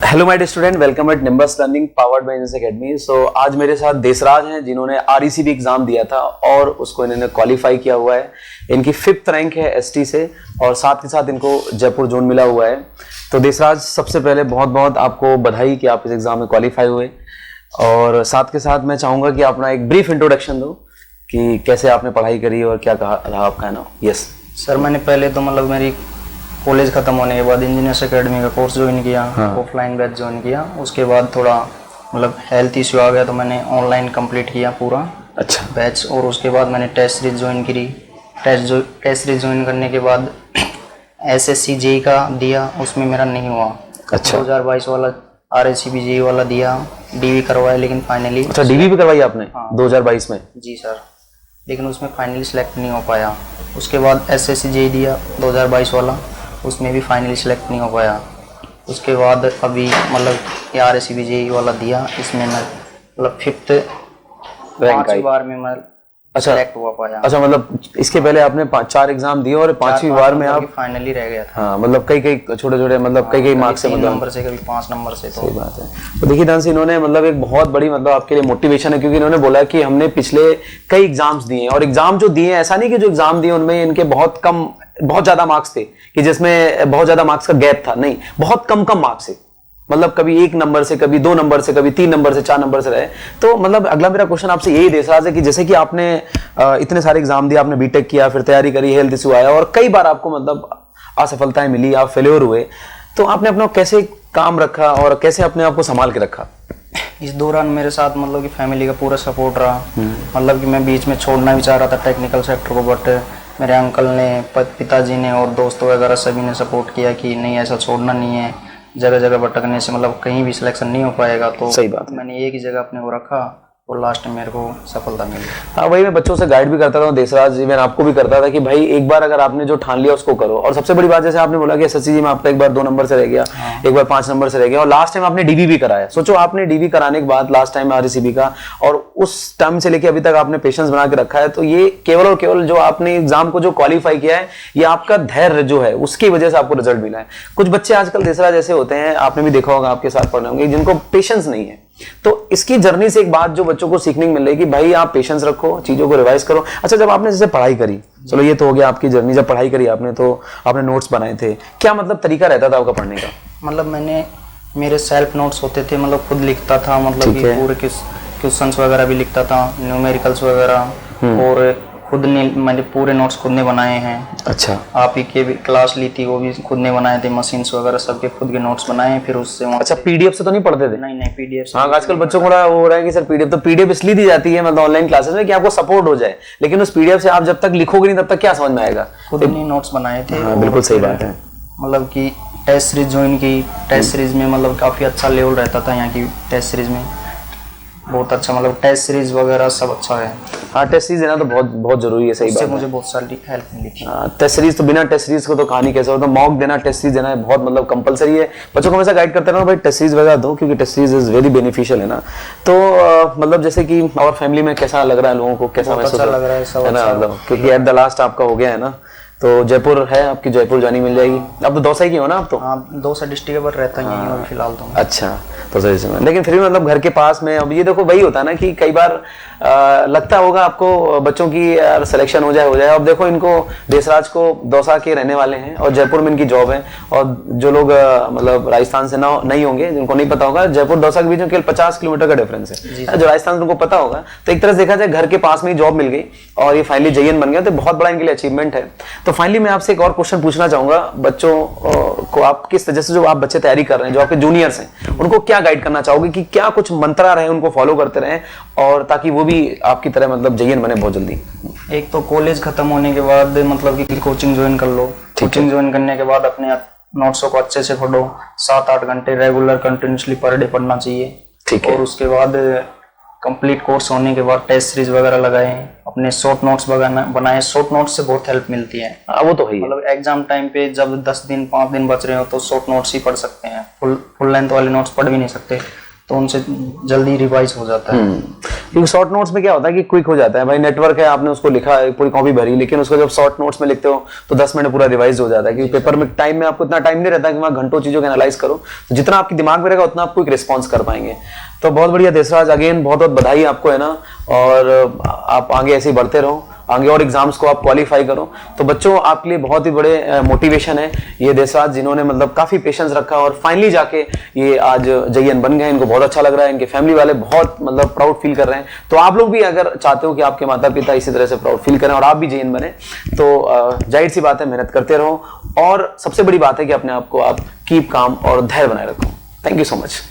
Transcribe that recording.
Hello my dear student, welcome at nimbus learning powered by engineers academy. So आज मेरे साथ देसराज हैं जिन्होंने आरईसीबी एग्जाम दिया था और उसको इन्होंने क्वालिफाई किया हुआ है। इनकी 5th रैंक है एसटी से और साथ के साथ इनको जयपुर जोन मिला हुआ है। तो देसराज, सबसे पहले बहुत बहुत आपको बधाई कि आप इस एग्जाम में क्वालिफाई हुए। और साथ के साथ मैं चाहूंगा कि अपना एक ब्रीफ इंट्रोडक्शन दो कि कैसे आपने पढ़ाई करी और क्या कहा रहा आपका नाम। यस सर, मैंने पहले तो मेरी कॉलेज ख़त्म होने के बाद इंजीनियर्स एकेडमी का कोर्स ज्वाइन किया। ऑफलाइन बैच ज्वाइन किया। उसके बाद थोड़ा हेल्थ इश्यू आ गया तो मैंने ऑनलाइन कंप्लीट किया पूरा बैच। और उसके बाद मैंने टेस्ट सीरीज ज्वाइन करी। टेस्ट सीरीज ज्वाइन करने के बाद एसएससी जेई का दिया, उसमें मेरा नहीं हुआ। 2022 वाला आरईसीबी जेई वाला दिया, डीवी करवाया, लेकिन फाइनली डीवी भी करवाई आपने? हाँ। 2022 में? जी सर, लेकिन उसमें फाइनली सिलेक्ट नहीं हो पाया। उसके बाद एसएससी जेई दिया 2022 वाला, उसमें भी फाइनली सिलेक्ट नहीं हो पाया। उसके बाद अभी आरईसीबी जेई वाला दिया, इसमें मैं 5th रैंक 5 बार में मैं सिलेक्ट हुआ पाया। इसके पहले आपने 4 एग्जाम दिए और 5वीं बार में आप फाइनली रह गया था। हाँ, कई छोटे कई मार्क्स से, 3 नंबर से, कभी 5 नंबर से। तो सही बात है। तो देखिए डांस, इन्होंने एक बहुत बड़ी आपके लिए मोटिवेशन है, क्योंकि इन्होंने बोला कि हमने पिछले कई एग्जाम्स दिए हैं और एग्जाम जो दिए हैं, ऐसा नहीं कि जो एग्जाम दिए उनमें इनके बहुत ज्यादा मार्क्स थे कि जिसमें बहुत ज्यादा मार्क्स का गैप था। नहीं, बहुत कम मार्क्स है। कभी 1 नंबर से, कभी 2 नंबर से, कभी 3 नंबर से, 4 नंबर से रहे। तो अगला मेरा क्वेश्चन आपसे यही देसराज है कि जैसे कि आपने इतने सारे एग्जाम दिए, आपने बीटेक किया, फिर तैयारी करी, हेल्थ इशू आया और कई बार आपको असफलताएं मिली, आप फेल्योर हुए, तो आपने अपना कैसे काम रखा और कैसे अपने आप को संभाल के रखा? इस दौरान मेरे साथ कि फैमिली का पूरा सपोर्ट रहा। कि मैं बीच में छोड़ना भी चाह रहा था टेक्निकल सेक्टर को, बट मेरे अंकल ने, पिताजी ने और दोस्तों वगैरह सभी ने सपोर्ट किया कि नहीं, ऐसा छोड़ना नहीं है। जगह जगह भटकने से कहीं भी सिलेक्शन नहीं हो पाएगा। तो सही बात, मैंने एक ही जगह अपने को रखा और लास्ट में मेरे को सफलता मिली। हाँ, वही मैं बच्चों से गाइड भी करता था, देसराज इवन आपको भी करता था कि भाई एक बार अगर आपने जो ठान लिया उसको करो। और सबसे बड़ी बात, जैसे आपने बोला कि एसएससी जी में आपका एक बार 2 नंबर से रह गया, एक बार 5 नंबर से रह गया और लास्ट टाइम आपने डीवी भी कराया। सोचो, आपने डीवी कराने के बाद लास्ट टाइम आरईसीबी का, और उस टाइम से लेके अभी तक आपने पेशेंस बना के रखा है। तो ये केवल और केवल जो आपने एग्जाम को जो क्वालिफाई किया है, ये आपका धैर्य जो है उसकी वजह से आपको रिजल्ट मिला है। कुछ बच्चे आजकल देसराज ऐसे होते हैं, आपने भी देखा होगा, आपके साथ पढ़ने होंगे, जिनको पेशेंस नहीं है। तो इसकी जर्नी से एक बात जो बच्चों को सीखने को मिल रही है कि भाई आप पेशेंस रखो, चीजों को रिवाइज करो। अच्छा, जब आपने जैसे पढ़ाई करी, चलो ये तो हो गया आपकी जर्नी, जब पढ़ाई करी आपने तो आपने नोट्स बनाए थे, क्या तरीका रहता था आपका पढ़ने का? मैंने मेरे सेल्फ नोट्स होते थे, खुद लिखता था, कि पूरे क्वेश्चंस वगैरह भी लिखता था, न्यूमेरिकल्स वगैरह, और खुद ने मैंने पूरे नोट्स खुद ने बनाए हैं। अच्छा, आप ही के भी क्लास ली थी, वो भी खुद ने बनाए थे, मशीन्स वगैरह सबके खुद के नोट्स बनाए हैं। फिर उससे अच्छा, पीडीएफ से तो नहीं पढ़ते थे? नहीं, पीडीएफ से। हाँ, आजकल बच्चों को हो रहा है कि सर पीडीएफ, तो पीडीएफ इसलिए दी जाती है ऑनलाइन क्लासेस में कि आपको सपोर्ट हो जाए, लेकिन उस पीडीएफ से आप जब तक लिखोगे नहीं तब तक क्या समझ में आएगा? खुद ने नोट्स बनाए थे। हाँ, बिल्कुल सही बात है। कि टेस्ट सीरीज ज्वाइन की, टेस्ट सीरीज में काफी अच्छा लेवल रहता था यहाँ की टेस्ट सीरीज में, बहुत अच्छा, टेस्ट सीरीज वगैरह सब अच्छा है। हाँ, टेस्ट सीरीज देना तो बहुत जरूरी है। सही बात है, मुझे बहुत सारी हेल्प मिली थी। टेस्ट सीरीज तो, बिना टेस्ट सीरीज को तो कहानी कैसे होता है। मॉक देना, टेस्ट सीरीज देना बहुत कंपलसरी है। बच्चों को हमेशा गाइड करते रहना, भाई टेस्ट सीरीज वगैरह दो, क्योंकि test series is very beneficial है ना। तो जैसे कि और फैमिली में कैसा लग रहा है, लोगों को कैसा महसूस लग रहा है सब, है ना? क्योंकि एट द लास्ट आपका हो गया है ना, तो जयपुर है आपकी, जयपुर जानी मिल जाएगी। अब तो दौसा की हो ना आप तो? हाँ, दौसा डिस्ट्रिक्ट पर रहता है और फिलहाल तो। अच्छा, तो सही समय, लेकिन फिर भी घर के पास में। अब ये देखो, वही होता है ना कि कई बार लगता होगा आपको बच्चों की यार सिलेक्शन हो जाए। अब देखो, इनको देसराज को दौसा के रहने वाले हैं और जयपुर में इनकी जॉब है। और जो लोग राजस्थान से नहीं होंगे, जिनको नहीं पता होगा, जयपुर दौसा के बीच में केवल 50 किलोमीटर का डिफरेंस है। जो राजस्थान से उनको पता होगा, तो एक तरह से देखा जाए घर के पास में ही जॉब मिल गई और ये फाइनली जेईएन बन गया, तो बहुत बड़ा इनके लिए अचीवमेंट है। तो फाइनली मैं आपसे एक और क्वेश्चन पूछना चाहूंगा, बच्चों को आप किस तरह से, जो आप बच्चे तैयारी कर रहे हैं, जो आपके जूनियर्स हैं, उनको क्या गाइड करना चाहोगे कि क्या कुछ मंत्रा रहे उनको फॉलो करते रहें, और ताकि वो भी आपकी तरह जेईएन बने बहुत जल्दी? एक तो कॉलेज खत्म होने के बाद कि कोचिंग ज्वाइन कर लो। कोचिंग ज्वाइन करने के बाद अपने नोट्सों को अच्छे से पढ़ो, 7-8 घंटे रेगुलर कंटिन्यूसली पर डे पढ़ना चाहिए। ठीक है। और उसके बाद कंप्लीट कोर्स होने के बाद टेस्ट सीरीज वगैरह लगाएं, अपने शॉर्ट नोट्स बनाएं। शॉर्ट नोट्स से बहुत हेल्प मिलती है। वो तो है, एग्जाम टाइम पे जब 10 दिन 5 दिन बच रहे हो तो शॉर्ट नोट्स ही पढ़ सकते हैं, फुल लेंथ वाले नोट्स पढ़ भी नहीं सकते। तो उनसे जल्दी रिवाइज हो जाता है। क्योंकि शॉर्ट नोट्स में क्या होता है कि क्विक हो जाता है भाई, नेटवर्क है, आपने उसको लिखा है, पूरी कॉपी भरी, लेकिन उसको जब शॉर्ट नोट्स में लिखते हो तो 10 मिनट पूरा रिवाइज हो जाता है, क्योंकि पेपर में टाइम में आपको इतना टाइम नहीं रहता कि वहाँ घंटों चीजों को एनालाइज करो, तो जितना आपके दिमाग में रहेगा उतना आप क्विक रिस्पॉन्स कर पाएंगे। तो बहुत बढ़िया देसराज, अगेन बहुत बहुत बधाई आपको, है ना, और आप आगे ऐसे ही बढ़ते रहो, आगे और एग्जाम्स को आप क्वालिफाई करो। तो बच्चों आपके लिए बहुत ही बड़े मोटिवेशन है ये देसराज, जिन्होंने मतलब काफी पेशेंस रखा और फाइनली जाके ये आज JEN बन गए। इनको बहुत अच्छा लग रहा है, इनके फैमिली वाले बहुत मतलब प्राउड फील कर रहे हैं। तो आप लोग भी अगर चाहते हो कि आपके माता पिता इसी तरह से प्राउड फील करें और आप भी JEN बने, तो जाहिर सी बात है मेहनत करते रहो, और सबसे बड़ी बात है कि अपने आप को आप कीप काम और धैर्य बनाए रखो। Thank you so much.